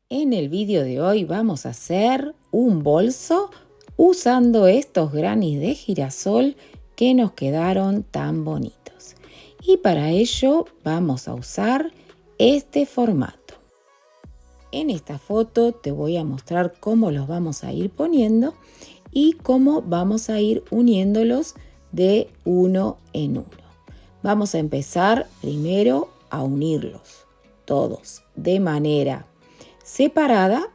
En el vídeo de hoy vamos a hacer un bolso usando estos granny de girasol que nos quedaron tan bonitos. Y para ello vamos a usar este formato. En esta foto te voy a mostrar cómo los vamos a ir poniendo y cómo vamos a ir uniéndolos de uno en uno. Vamos a empezar primero a unirlos todos de manera separada,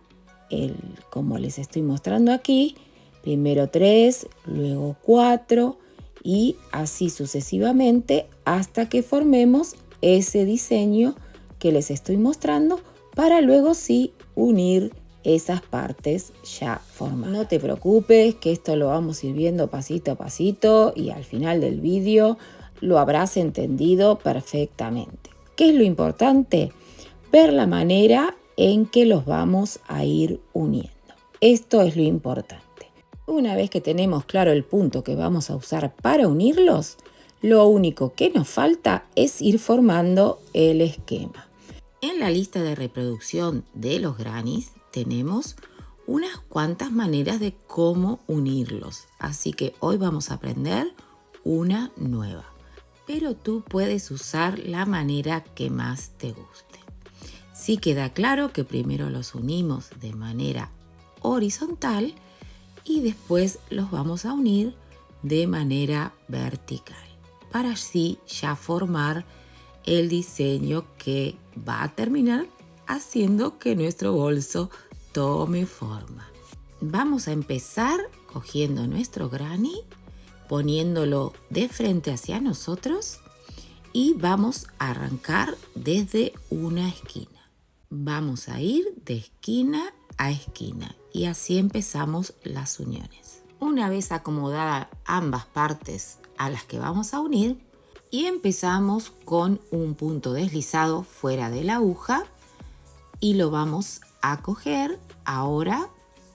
como les estoy mostrando aquí, primero 3, luego 4 y así sucesivamente hasta que formemos ese diseño que les estoy mostrando para luego sí unir esas partes ya formadas. No te preocupes que esto lo vamos a ir viendo pasito a pasito y al final del vídeo lo habrás entendido perfectamente. ¿Qué es lo importante? Ver la manera en que los vamos a ir uniendo. Esto es lo importante. Una vez que tenemos claro el punto que vamos a usar para unirlos, lo único que nos falta es ir formando el esquema. En la lista de reproducción de los grannies tenemos unas cuantas maneras de cómo unirlos, así que hoy vamos a aprender una nueva. Pero tú puedes usar la manera que más te guste. Sí queda claro que primero los unimos de manera horizontal y después los vamos a unir de manera vertical para así ya formar el diseño que va a terminar haciendo que nuestro bolso tome forma. Vamos a empezar cogiendo nuestro granny, poniéndolo de frente hacia nosotros y vamos a arrancar desde una esquina. Vamos a ir de esquina a esquina y así empezamos las uniones. Una vez acomodadas ambas partes a las que vamos a unir, y empezamos con un punto deslizado fuera de la aguja y lo vamos a coger ahora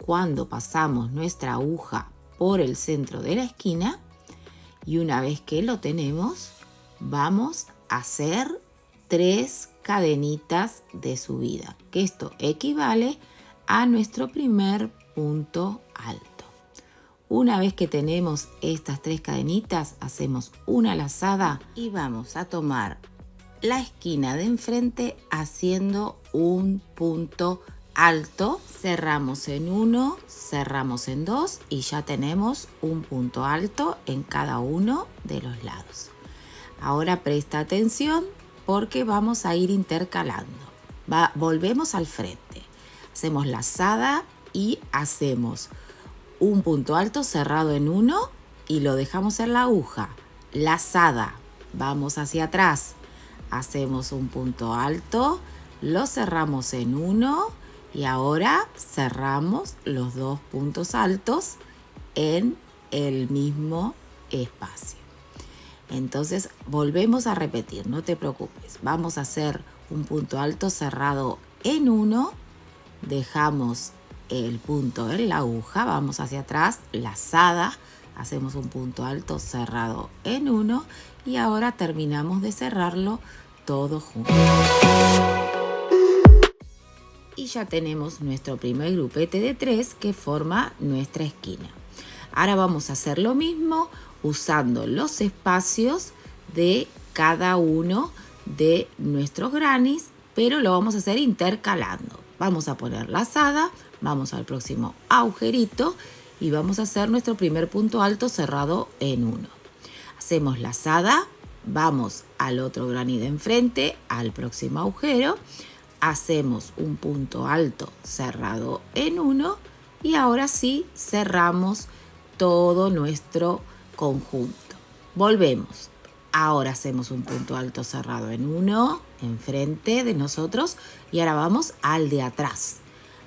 cuando pasamos nuestra aguja por el centro de la esquina, y una vez que lo tenemos vamos a hacer 3 cadenitas de subida, que esto equivale a nuestro primer punto alto. Una vez que tenemos estas 3 cadenitas, hacemos una lazada y vamos a tomar la esquina de enfrente haciendo un punto alto. Cerramos en 1, cerramos en 2 y ya tenemos un punto alto en cada uno de los lados. Ahora presta atención porque vamos a ir intercalando. Volvemos al frente. Hacemos lazada y hacemos un punto alto cerrado en 1 y lo dejamos en la aguja. Lazada, vamos hacia atrás. Hacemos un punto alto, lo cerramos en 1 y ahora cerramos los 2 puntos altos en el mismo espacio. Entonces volvemos a repetir, no te preocupes. Vamos a hacer un punto alto cerrado en 1, dejamos el punto en la aguja, vamos hacia atrás, lazada, hacemos un punto alto cerrado en 1 y ahora terminamos de cerrarlo todo junto. Y ya tenemos nuestro primer grupete de 3 que forma nuestra esquina. Ahora vamos a hacer lo mismo usando los espacios de cada uno de nuestros grannies, pero lo vamos a hacer intercalando. Vamos a poner lazada, vamos al próximo agujerito y vamos a hacer nuestro primer punto alto cerrado en 1. Hacemos lazada, vamos al otro granny de enfrente, al próximo agujero, hacemos un punto alto cerrado en 1 y ahora sí cerramos todo nuestro conjunto. Volvemos. Ahora hacemos un punto alto cerrado en 1 enfrente de nosotros y ahora vamos al de atrás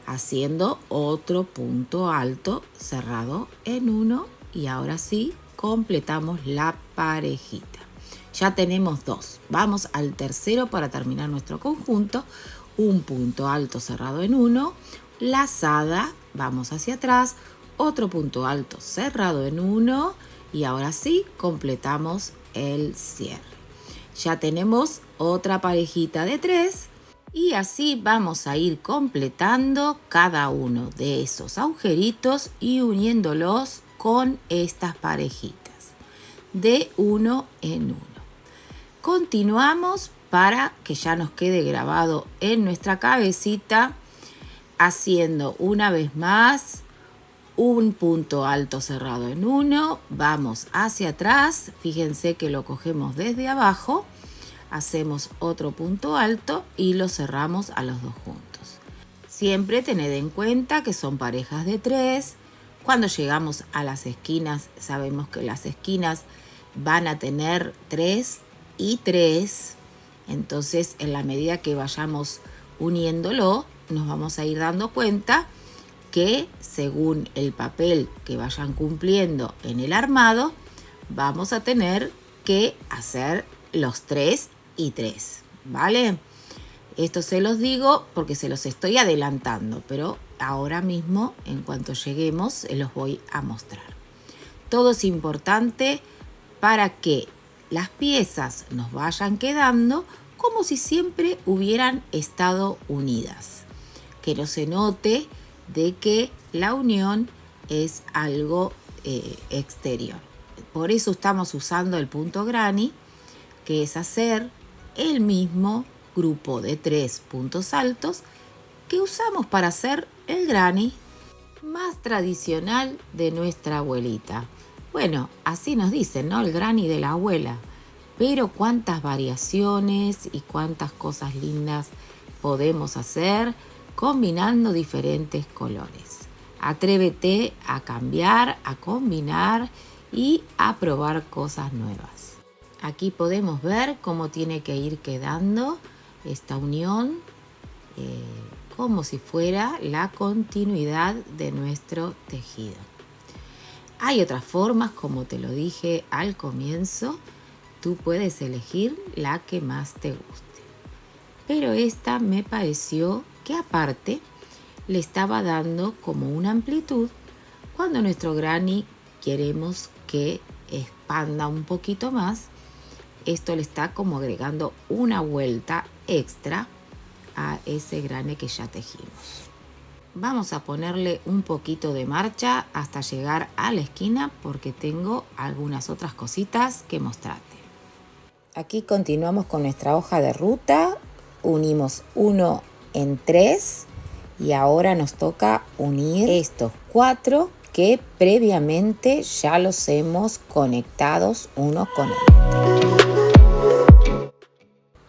haciendo otro punto alto cerrado en 1 y ahora sí completamos la parejita. Ya tenemos 2. Vamos al tercero para terminar nuestro conjunto. Un punto alto cerrado en 1, lazada, vamos hacia atrás, otro punto alto cerrado en 1 y ahora sí completamos el cierre. Ya tenemos otra parejita de 3 Y así vamos a ir completando cada uno de esos agujeritos y uniéndolos con estas parejitas de uno en uno. Continuamos para que ya nos quede grabado en nuestra cabecita, haciendo una vez más un punto alto cerrado en uno, vamos hacia atrás, fíjense que lo cogemos desde abajo, hacemos otro punto alto y lo cerramos a los dos juntos. Siempre tened en cuenta que son parejas de 3. Cuando llegamos a las esquinas, sabemos que las esquinas van a tener 3 y 3. Entonces, en la medida que vayamos uniéndolo, nos vamos a ir dando cuenta que según el papel que vayan cumpliendo en el armado, vamos a tener que hacer los 3 y 3, ¿vale? Esto se los digo porque se los estoy adelantando, pero ahora mismo, en cuanto lleguemos, se los voy a mostrar. Todo es importante para que las piezas nos vayan quedando como si siempre hubieran estado unidas. Que no se note de que la unión es algo exterior. Por eso estamos usando el punto granny, que es hacer el mismo grupo de 3 puntos altos que usamos para hacer el granny más tradicional de nuestra abuelita. Bueno, así nos dicen, ¿no? El granny de la abuela. Pero cuántas variaciones y cuántas cosas lindas podemos hacer combinando diferentes colores. Atrévete a cambiar, a combinar y a probar cosas nuevas. Aquí podemos ver cómo tiene que ir quedando esta unión, como si fuera la continuidad de nuestro tejido. Hay otras formas, como te lo dije al comienzo, tú puedes elegir la que más te guste. Pero esta me pareció que aparte le estaba dando como una amplitud cuando nuestro granny queremos que expanda un poquito más. Esto le está como agregando una vuelta extra a ese granny que ya tejimos. Vamos a ponerle un poquito de marcha hasta llegar a la esquina porque tengo algunas otras cositas que mostrarte. Aquí continuamos con nuestra hoja de ruta, unimos 1 en 3 y ahora nos toca unir estos 4 que previamente ya los hemos conectados uno con el otro.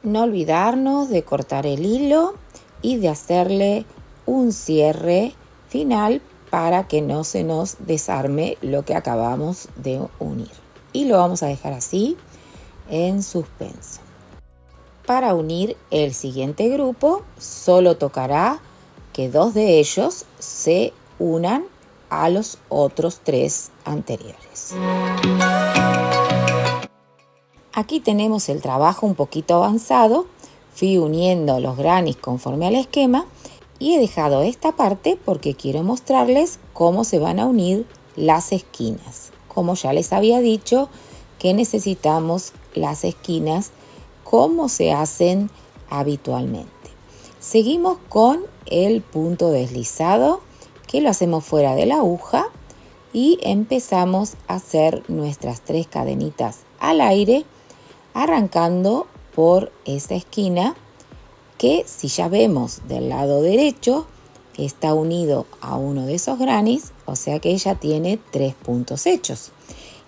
No olvidarnos de cortar el hilo y de hacerle un cierre final para que no se nos desarme lo que acabamos de unir. Y lo vamos a dejar así en suspenso. Para unir el siguiente grupo, solo tocará que 2 de ellos se unan a los otros 3 anteriores. Aquí tenemos el trabajo un poquito avanzado. Fui uniendo los grannies conforme al esquema y he dejado esta parte porque quiero mostrarles cómo se van a unir las esquinas. Como ya les había dicho que necesitamos las esquinas como se hacen habitualmente. Seguimos con el punto deslizado que lo hacemos fuera de la aguja y empezamos a hacer nuestras 3 cadenitas al aire, arrancando por esta esquina que, si ya vemos del lado derecho, está unido a uno de esos grannies, o sea que ella tiene 3 puntos hechos.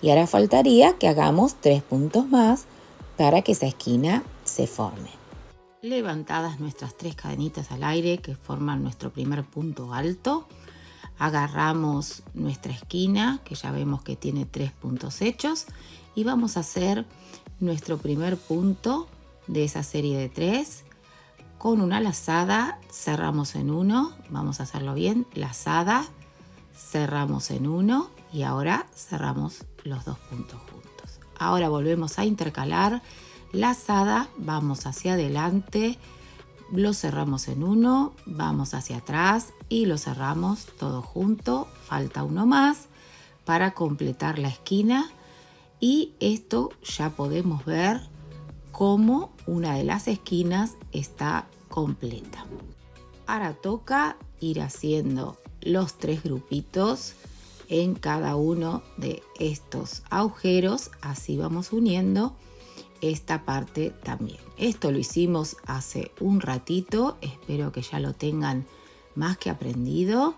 Y ahora faltaría que hagamos 3 puntos más para que esa esquina se forme. Levantadas nuestras 3 cadenitas al aire que forman nuestro primer punto alto, agarramos nuestra esquina que ya vemos que tiene 3 puntos hechos y vamos a hacer nuestro primer punto de esa serie de 3 con una lazada. Cerramos en 1, vamos a hacerlo bien, lazada, cerramos en 1 y ahora cerramos los 2 puntos juntos. Ahora volvemos a intercalar lazada, vamos hacia adelante, lo cerramos en 1, vamos hacia atrás y lo cerramos todo junto. Falta uno más para completar la esquina y esto ya podemos ver cómo una de las esquinas está completa. Ahora toca ir haciendo los 3 grupitos en cada uno de estos agujeros, así vamos uniendo esta parte también. Esto lo hicimos hace un ratito, espero que ya lo tengan más que aprendido.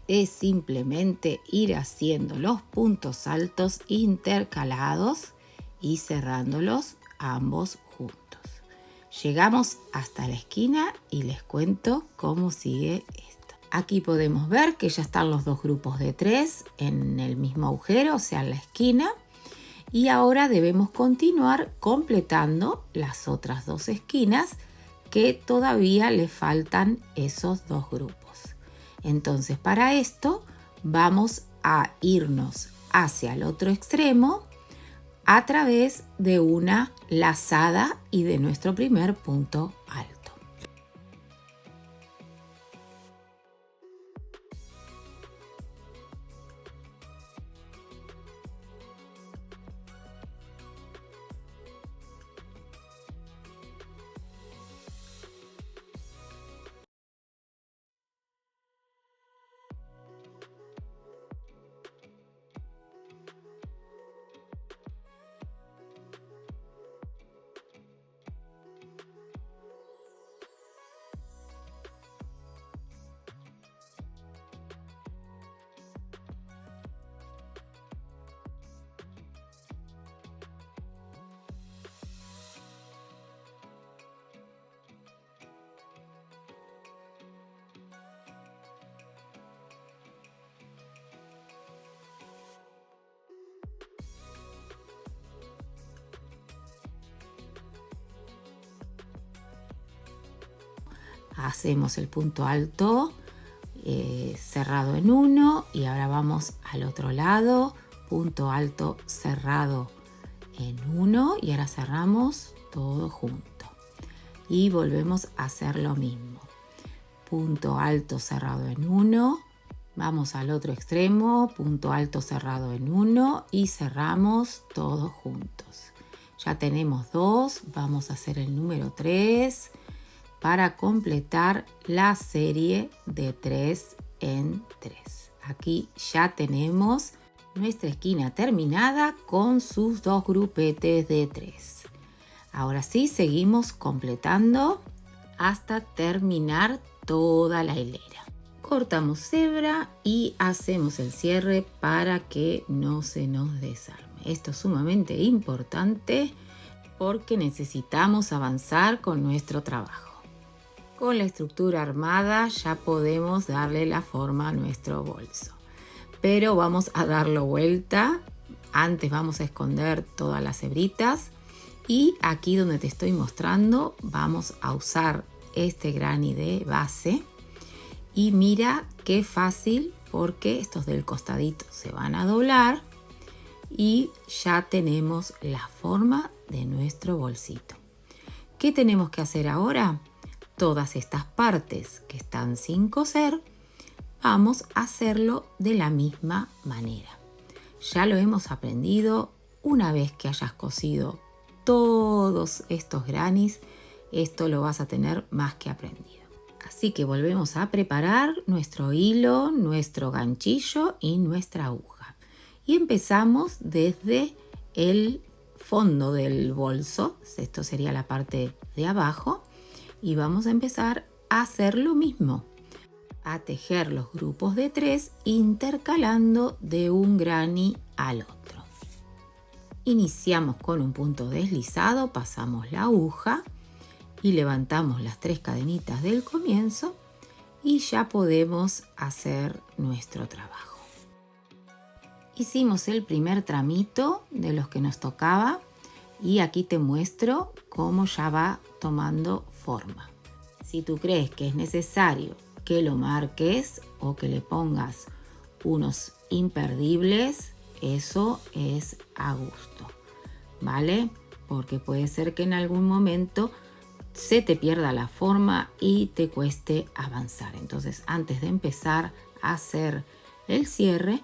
Es simplemente ir haciendo los puntos altos intercalados y cerrándolos ambos juntos. Llegamos hasta la esquina y les cuento cómo sigue esto. Aquí podemos ver que ya están los 2 grupos de 3 en el mismo agujero, o sea, en la esquina. Y ahora debemos continuar completando las otras 2 esquinas que todavía le faltan esos 2 grupos. Entonces, para esto vamos a irnos hacia el otro extremo a través de una lazada y de nuestro primer punto alto. Hacemos el punto alto cerrado en 1 y ahora vamos al otro lado, punto alto cerrado en 1 y ahora cerramos todo junto y volvemos a hacer lo mismo, punto alto cerrado en 1, vamos al otro extremo, punto alto cerrado en 1 y cerramos todos juntos. Ya tenemos 2, vamos a hacer el número 3 para completar la serie de 3 en 3. Aquí ya tenemos nuestra esquina terminada con sus 2 grupetes de 3. Ahora sí, seguimos completando hasta terminar toda la hilera. Cortamos hebra y hacemos el cierre para que no se nos desarme. Esto es sumamente importante porque necesitamos avanzar con nuestro trabajo. Con la estructura armada ya podemos darle la forma a nuestro bolso. Pero vamos a darlo vuelta. Antes vamos a esconder todas las hebritas. Y aquí donde te estoy mostrando vamos a usar este granny de base. Y mira qué fácil porque estos del costadito se van a doblar. Y ya tenemos la forma de nuestro bolsito. ¿Qué tenemos que hacer ahora? Todas estas partes que están sin coser, vamos a hacerlo de la misma manera. Ya lo hemos aprendido. Una vez que hayas cosido todos estos grannies, esto lo vas a tener más que aprendido. Así que volvemos a preparar nuestro hilo, nuestro ganchillo y nuestra aguja. Y empezamos desde el fondo del bolso. Esto sería la parte de abajo. Y vamos a empezar a hacer lo mismo, a tejer los grupos de 3 intercalando de un granny al otro. Iniciamos con un punto deslizado, pasamos la aguja y levantamos las 3 cadenitas del comienzo y ya podemos hacer nuestro trabajo. Hicimos el primer tramito de los que nos tocaba y aquí te muestro cómo ya va tomando forma. Si tú crees que es necesario que lo marques o que le pongas unos imperdibles, eso es a gusto, ¿vale? Porque puede ser que en algún momento se te pierda la forma y te cueste avanzar. Entonces, antes de empezar a hacer el cierre,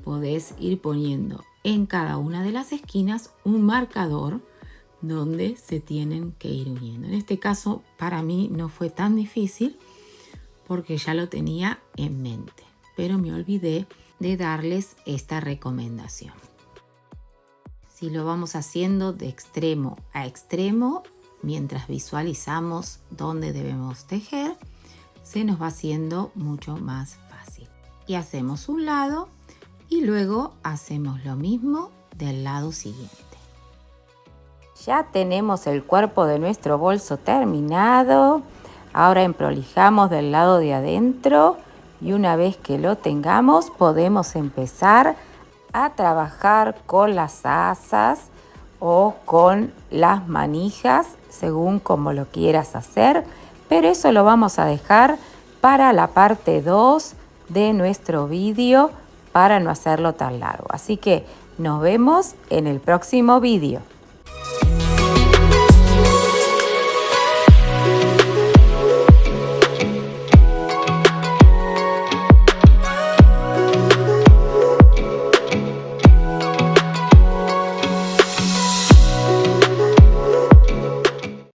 podés ir poniendo en cada una de las esquinas un marcador donde se tienen que ir uniendo. En este caso para mí no fue tan difícil porque ya lo tenía en mente, pero me olvidé de darles esta recomendación. Si lo vamos haciendo de extremo a extremo, mientras visualizamos dónde debemos tejer, se nos va haciendo mucho más fácil. Y hacemos un lado y luego hacemos lo mismo del lado siguiente. Ya tenemos el cuerpo de nuestro bolso terminado. Ahora emprolijamos del lado de adentro y una vez que lo tengamos podemos empezar a trabajar con las asas o con las manijas según como lo quieras hacer, pero eso lo vamos a dejar para la parte 2 de nuestro vídeo para no hacerlo tan largo. Así que nos vemos en el próximo vídeo.